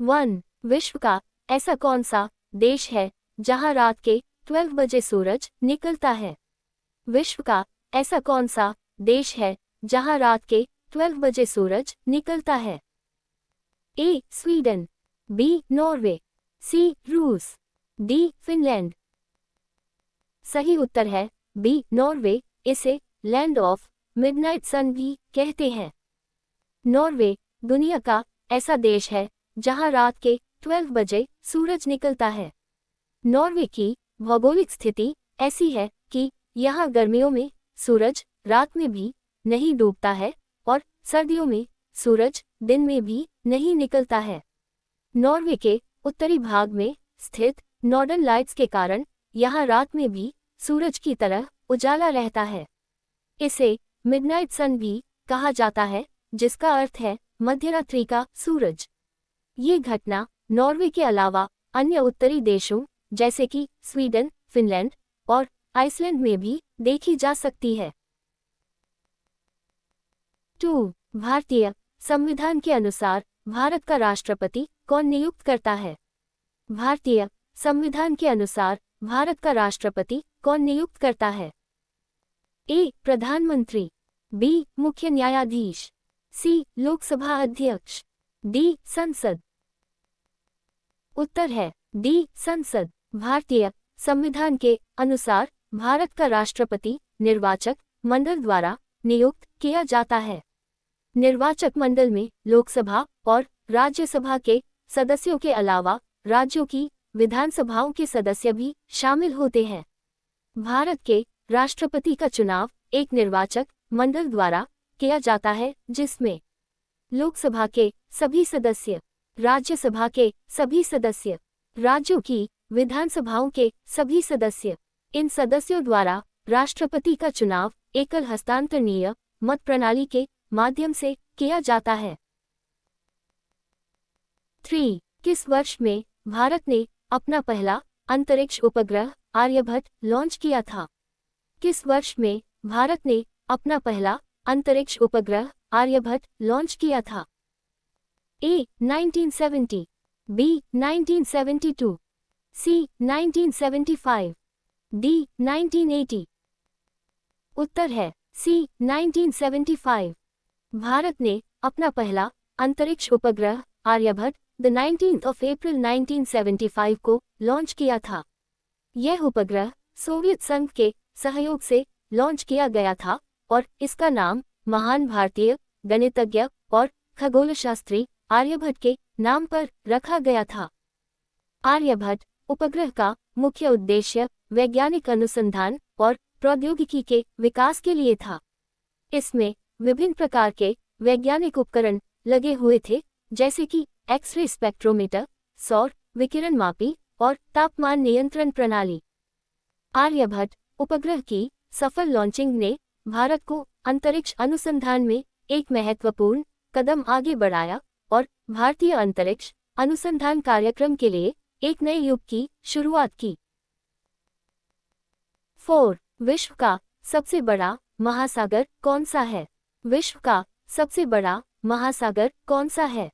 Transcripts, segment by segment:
1. विश्व का ऐसा कौन सा देश है जहां रात के 12 बजे सूरज निकलता है? विश्व का ऐसा कौन सा देश है जहां रात के 12 बजे सूरज निकलता है? A. Sweden, B. Norway, C. रूस, डी. फिनलैंड। सही उत्तर है बी. नॉर्वे। इसे लैंड ऑफ मिडनाइट सन भी कहते हैं। नॉर्वे दुनिया का ऐसा देश है जहां रात के 12 बजे सूरज निकलता है। नॉर्वे की भौगोलिक स्थिति ऐसी है कि यहाँ गर्मियों में सूरज रात में भी नहीं डूबता है और सर्दियों में सूरज दिन में भी नहीं निकलता है। नॉर्वे के उत्तरी भाग में स्थित नॉर्डर्न लाइट्स के कारण यहाँ रात में भी सूरज की तरह उजाला रहता है। इसे मिडनाइट सन भी कहा जाता है, जिसका अर्थ है मध्यरात्रि का सूरज। ये घटना नॉर्वे के अलावा अन्य उत्तरी देशों जैसे कि स्वीडन, फिनलैंड और आइसलैंड में भी देखी जा सकती है। 2. भारतीय संविधान के अनुसार भारत का राष्ट्रपति कौन नियुक्त करता है? भारतीय संविधान के अनुसार भारत का राष्ट्रपति कौन नियुक्त करता है? ए. प्रधानमंत्री, बी. मुख्य न्यायाधीश, सी. लोकसभा अध्यक्ष, डी. संसद। उत्तर है डी. संसद। भारतीय संविधान के अनुसार भारत का राष्ट्रपति निर्वाचक मंडल द्वारा नियुक्त किया जाता है। निर्वाचक मंडल में लोकसभा और राज्यसभा के सदस्यों के अलावा राज्यों की विधानसभाओं के सदस्य भी शामिल होते हैं। भारत के राष्ट्रपति का चुनाव एक निर्वाचक मंडल द्वारा किया जाता है, जिसमें लोकसभा के सभी सदस्य, राज्यसभा के सभी सदस्य, राज्यों की विधानसभाओं के सभी सदस्य, इन सदस्यों द्वारा राष्ट्रपति का चुनाव एकल हस्तांतरणीय मत प्रणाली के माध्यम से किया जाता है। 3. किस वर्ष में भारत ने अपना पहला अंतरिक्ष उपग्रह आर्यभट्ट लॉन्च किया था? किस वर्ष में भारत ने अपना पहला अंतरिक्ष उपग्रह आर्यभट्ट लॉन्च किया था? ए. 1970, बी. 1972, सी. 1975, डी. 1980। उत्तर है सी. 1975। भारत ने अपना पहला अंतरिक्ष उपग्रह Aryabhata the 19th of April 1975 को लॉन्च किया था। यह उपग्रह सोवियत संघ के सहयोग से लॉन्च किया गया था और इसका नाम महान भारतीय गणितज्ञ और खगोलशास्त्री आर्यभट्ट के नाम पर रखा गया था। आर्यभट्ट उपग्रह का मुख्य उद्देश्य वैज्ञानिक अनुसंधान और प्रौद्योगिकी के विकास के लिए था। इसमें विभिन्न प्रकार के वैज्ञानिक उपकरण लगे हुए थे, जैसे कि एक्स-रे स्पेक्ट्रोमीटर, सौर विकिरण मापी और तापमान नियंत्रण प्रणाली। आर्यभट्ट उपग्रह की सफल लॉन्चिंग ने भारत को अंतरिक्ष अनुसंधान में एक महत्वपूर्ण कदम आगे बढ़ाया और भारतीय अंतरिक्ष अनुसंधान कार्यक्रम के लिए एक नए युग की शुरुआत की। 4. विश्व का सबसे बड़ा महासागर कौन सा है? विश्व का सबसे बड़ा महासागर कौन सा है?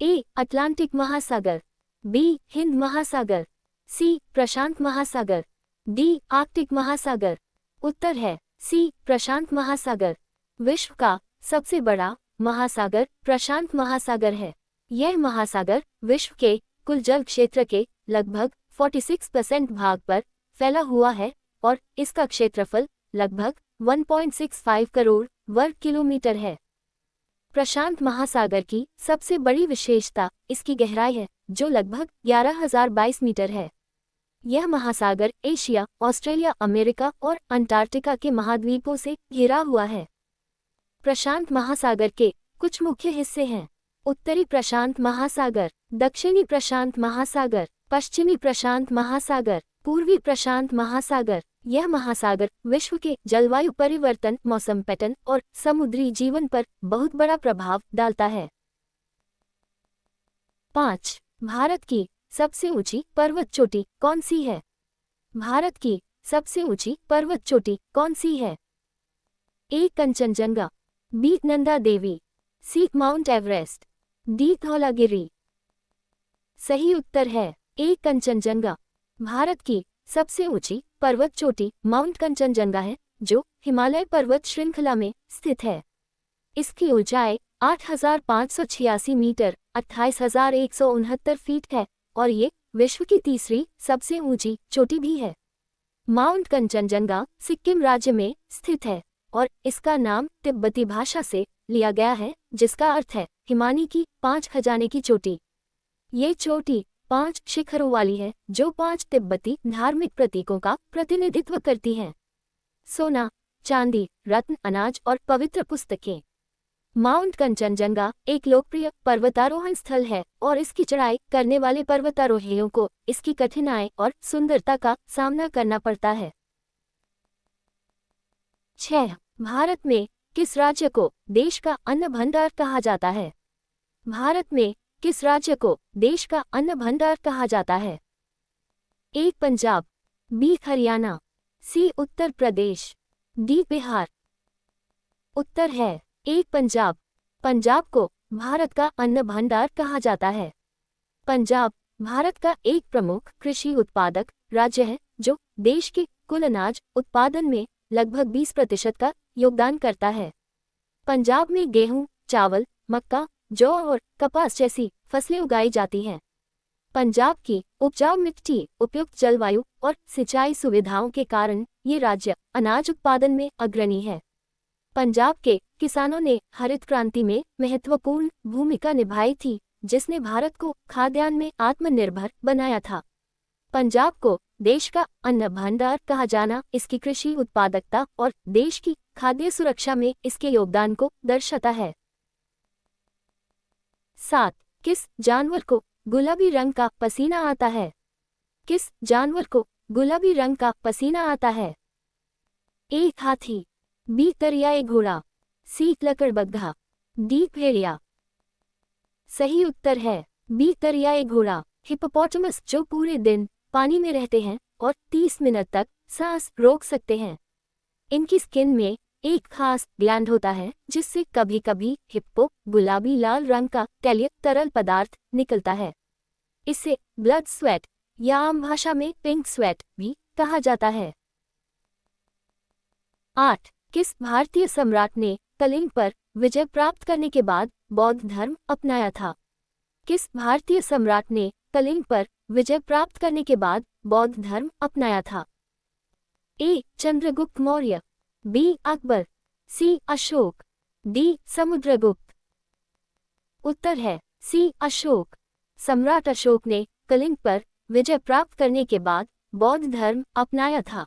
ए. अटलांटिक महासागर, बी. हिंद महासागर, सी. प्रशांत महासागर, डी. आर्कटिक महासागर। उत्तर है सी. प्रशांत महासागर। विश्व का सबसे बड़ा महासागर प्रशांत महासागर है। यह महासागर विश्व के कुल जल क्षेत्र के लगभग 46% भाग पर फैला हुआ है और इसका क्षेत्रफल लगभग 1.65 करोड़ वर्ग किलोमीटर है। प्रशांत महासागर की सबसे बड़ी विशेषता इसकी गहराई है, जो लगभग 11,022 मीटर है। यह महासागर एशिया, ऑस्ट्रेलिया, अमेरिका और अंटार्कटिका के महाद्वीपों से घिरा हुआ है। प्रशांत महासागर के कुछ मुख्य हिस्से हैं: उत्तरी प्रशांत महासागर, दक्षिणी प्रशांत महासागर, पश्चिमी प्रशांत महासागर, पूर्वी प्रशांत महासागर। यह महासागर विश्व के जलवायु परिवर्तन, मौसम पैटर्न और समुद्री जीवन पर बहुत बड़ा प्रभाव डालता है। 5. भारत की सबसे ऊंची पर्वत चोटी कौन सी है? भारत की सबसे ऊंची पर्वत चोटी कौन सी है? A. Kanchenjunga, B. Nanda Devi, C. Mount Everest, D. Dhaulagiri. सही उत्तर है ए कंचनजंगा। भारत की सबसे ऊंची पर्वत चोटी माउंट कंचनजंगा है, जो हिमालय पर्वत श्रृंखला में स्थित है। इसकी ऊंचाई 8,586 मीटर 28,169 फीट है और ये विश्व की तीसरी सबसे ऊंची चोटी भी है। माउंट कंचनजंगा सिक्किम राज्य में स्थित है और इसका नाम तिब्बती भाषा से लिया गया है, जिसका अर्थ है हिमानी की 5 खजाने की चोटी। ये चोटी 5 शिखरों वाली है, जो 5 तिब्बती धार्मिक प्रतीकों का प्रतिनिधित्व करती हैं: सोना, चांदी, रत्न, अनाज और पवित्र पुस्तकें। माउंट कंचनजंगा एक लोकप्रिय पर्वतारोहण स्थल है और इसकी चढ़ाई करने वाले पर्वतारोहियों को इसकी कठिनाई और सुंदरता का सामना करना पड़ता है। 6. भारत में किस राज्य को देश का अन्न भंडार कहा जाता है? भारत में किस राज्य को देश का अन्न भंडार कहा जाता है? ए पंजाब, बी हरियाणा, सी उत्तर प्रदेश, डी बिहार। उत्तर है ए पंजाब। पंजाब को भारत का अन्न भंडार कहा जाता है। पंजाब भारत का एक प्रमुख कृषि उत्पादक राज्य है, जो देश के कुल अनाज उत्पादन में लगभग 20% का योगदान करता है। पंजाब में गेहूं, चावल, मक्का, जौ और कपास जैसी फसलें उगाई जाती हैं। पंजाब की उपजाऊ मिट्टी, उपयुक्त जलवायु और सिंचाई सुविधाओं के कारण ये राज्य अनाज उत्पादन में अग्रणी है। पंजाब के किसानों ने हरित क्रांति में महत्वपूर्ण भूमिका निभाई थी, जिसने भारत को खाद्यान्न में आत्मनिर्भर बनाया था। पंजाब को देश का अन्न भंडार कहा जाना इसकी कृषि उत्पादकता और देश की खाद्य सुरक्षा में इसके योगदान को दर्शाता है। 7. किस जानवर को गुलाबी रंग का पसीना आता है? किस जानवर को गुलाबी रंग का पसीना आता है? ए हाथी, बी दरियाई घोड़ा, सी लकड़बग्घा, डी भेड़िया। सही उत्तर है बी दरियाई घोड़ा। हिप्पोपोटामस जो पूरे दिन पानी में रहते हैं और 30 मिनट तक सांस रोक सकते हैं। इनकी स्किन में एक खास ग्लैंड होता है, जिससे कभी कभी हिप्पो गुलाबी लाल रंग का तैलीय तरल पदार्थ निकलता है। इसे ब्लड स्वेट या आम भाषा में पिंक स्वेट भी कहा जाता है। 8. किस भारतीय सम्राट ने कलिंग पर विजय प्राप्त करने के बाद बौद्ध धर्म अपनाया था? किस भारतीय सम्राट ने कलिंग पर विजय प्राप्त करने के बाद बौद्ध धर्म अपनाया था? ए चंद्रगुप्त मौर्य, बी अकबर, सी अशोक, डी समुद्रगुप्त। उत्तर है सी अशोक। सम्राट अशोक ने कलिंग पर विजय प्राप्त करने के बाद बौद्ध धर्म अपनाया था।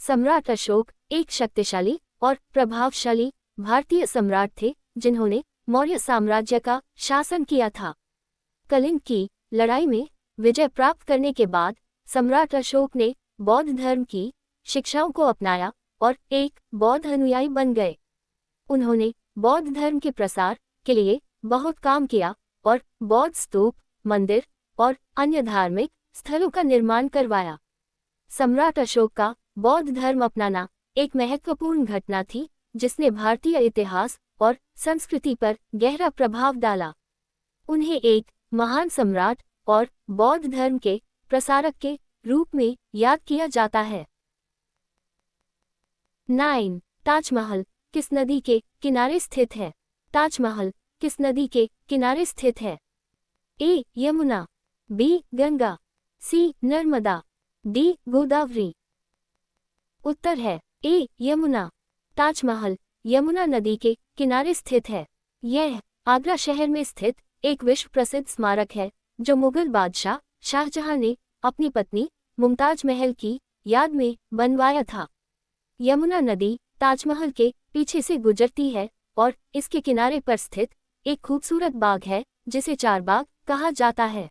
सम्राट अशोक एक शक्तिशाली और प्रभावशाली भारतीय सम्राट थे, जिन्होंने मौर्य साम्राज्य का शासन किया था। कलिंग की लड़ाई में विजय प्राप्त करने के बाद सम्राट अशोक ने बौद्ध धर्म की शिक्षाओं को अपनाया और एक बौद्ध अनुयायी बन गए। उन्होंने बौद्ध धर्म के प्रसार के लिए बहुत काम किया और बौद्ध स्तूप, मंदिर और अन्य धार्मिक स्थलों का निर्माण करवाया। सम्राट अशोक का बौद्ध धर्म अपनाना एक महत्वपूर्ण घटना थी, जिसने भारतीय इतिहास और संस्कृति पर गहरा प्रभाव डाला। उन्हें एक महान सम्राट और बौद्ध धर्म के प्रसारक के रूप में याद किया जाता है। 9. ताजमहल किस नदी के किनारे स्थित है? ताजमहल किस नदी के किनारे स्थित है? ए यमुना, बी गंगा, सी नर्मदा, डी गोदावरी। उत्तर है ए यमुना। ताजमहल यमुना नदी के किनारे स्थित है। यह आगरा शहर में स्थित एक विश्व प्रसिद्ध स्मारक है, जो मुगल बादशाह शाहजहां ने अपनी पत्नी मुमताज महल की याद में बनवाया था। यमुना नदी ताजमहल के पीछे से गुजरती है और इसके किनारे पर स्थित एक खूबसूरत बाग है, जिसे चारबाग कहा जाता है।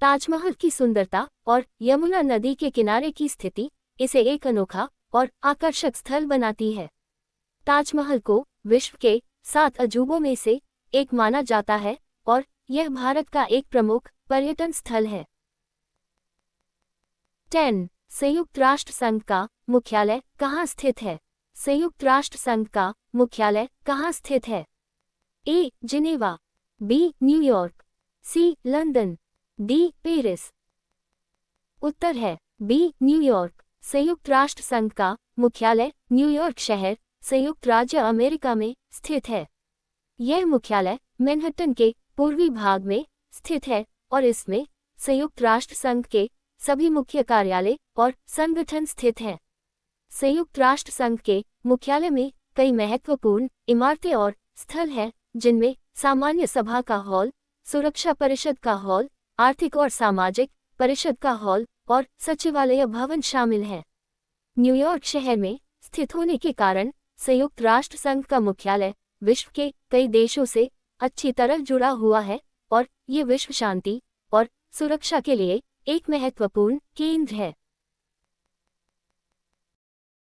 ताजमहल की सुंदरता और यमुना नदी के किनारे की स्थिति इसे एक अनोखा और आकर्षक स्थल बनाती है। ताजमहल को विश्व के 7 अजूबों में से एक माना जाता है और यह भारत का एक प्रमुख पर्यटन स्थल है। 10. संयुक्त राष्ट्र संघ का मुख्यालय कहाँ स्थित है? संयुक्त राष्ट्र संघ का मुख्यालय कहाँ स्थित है? ए जिनेवा, बी न्यूयॉर्क, सी लंदन, डी पेरिस। उत्तर है बी न्यूयॉर्क। संयुक्त राष्ट्र संघ का मुख्यालय न्यूयॉर्क शहर, संयुक्त राज्य अमेरिका में स्थित है। यह मुख्यालय मैनहट्टन के पूर्वी भाग में स्थित है और इसमें संयुक्त राष्ट्र संघ के सभी मुख्य कार्यालय और संगठन स्थित हैं। संयुक्त राष्ट्र संघ के मुख्यालय में कई महत्वपूर्ण इमारतें और स्थल हैं, जिनमें सामान्य सभा का हॉल, सुरक्षा परिषद का हॉल, आर्थिक और सामाजिक परिषद का हॉल और सचिवालय भवन शामिल हैं। न्यूयॉर्क शहर में स्थित होने के कारण संयुक्त राष्ट्र संघ का मुख्यालय विश्व के कई देशों से अच्छी तरह जुड़ा हुआ है और ये विश्व शांति और सुरक्षा के लिए एक महत्वपूर्ण केंद्र है।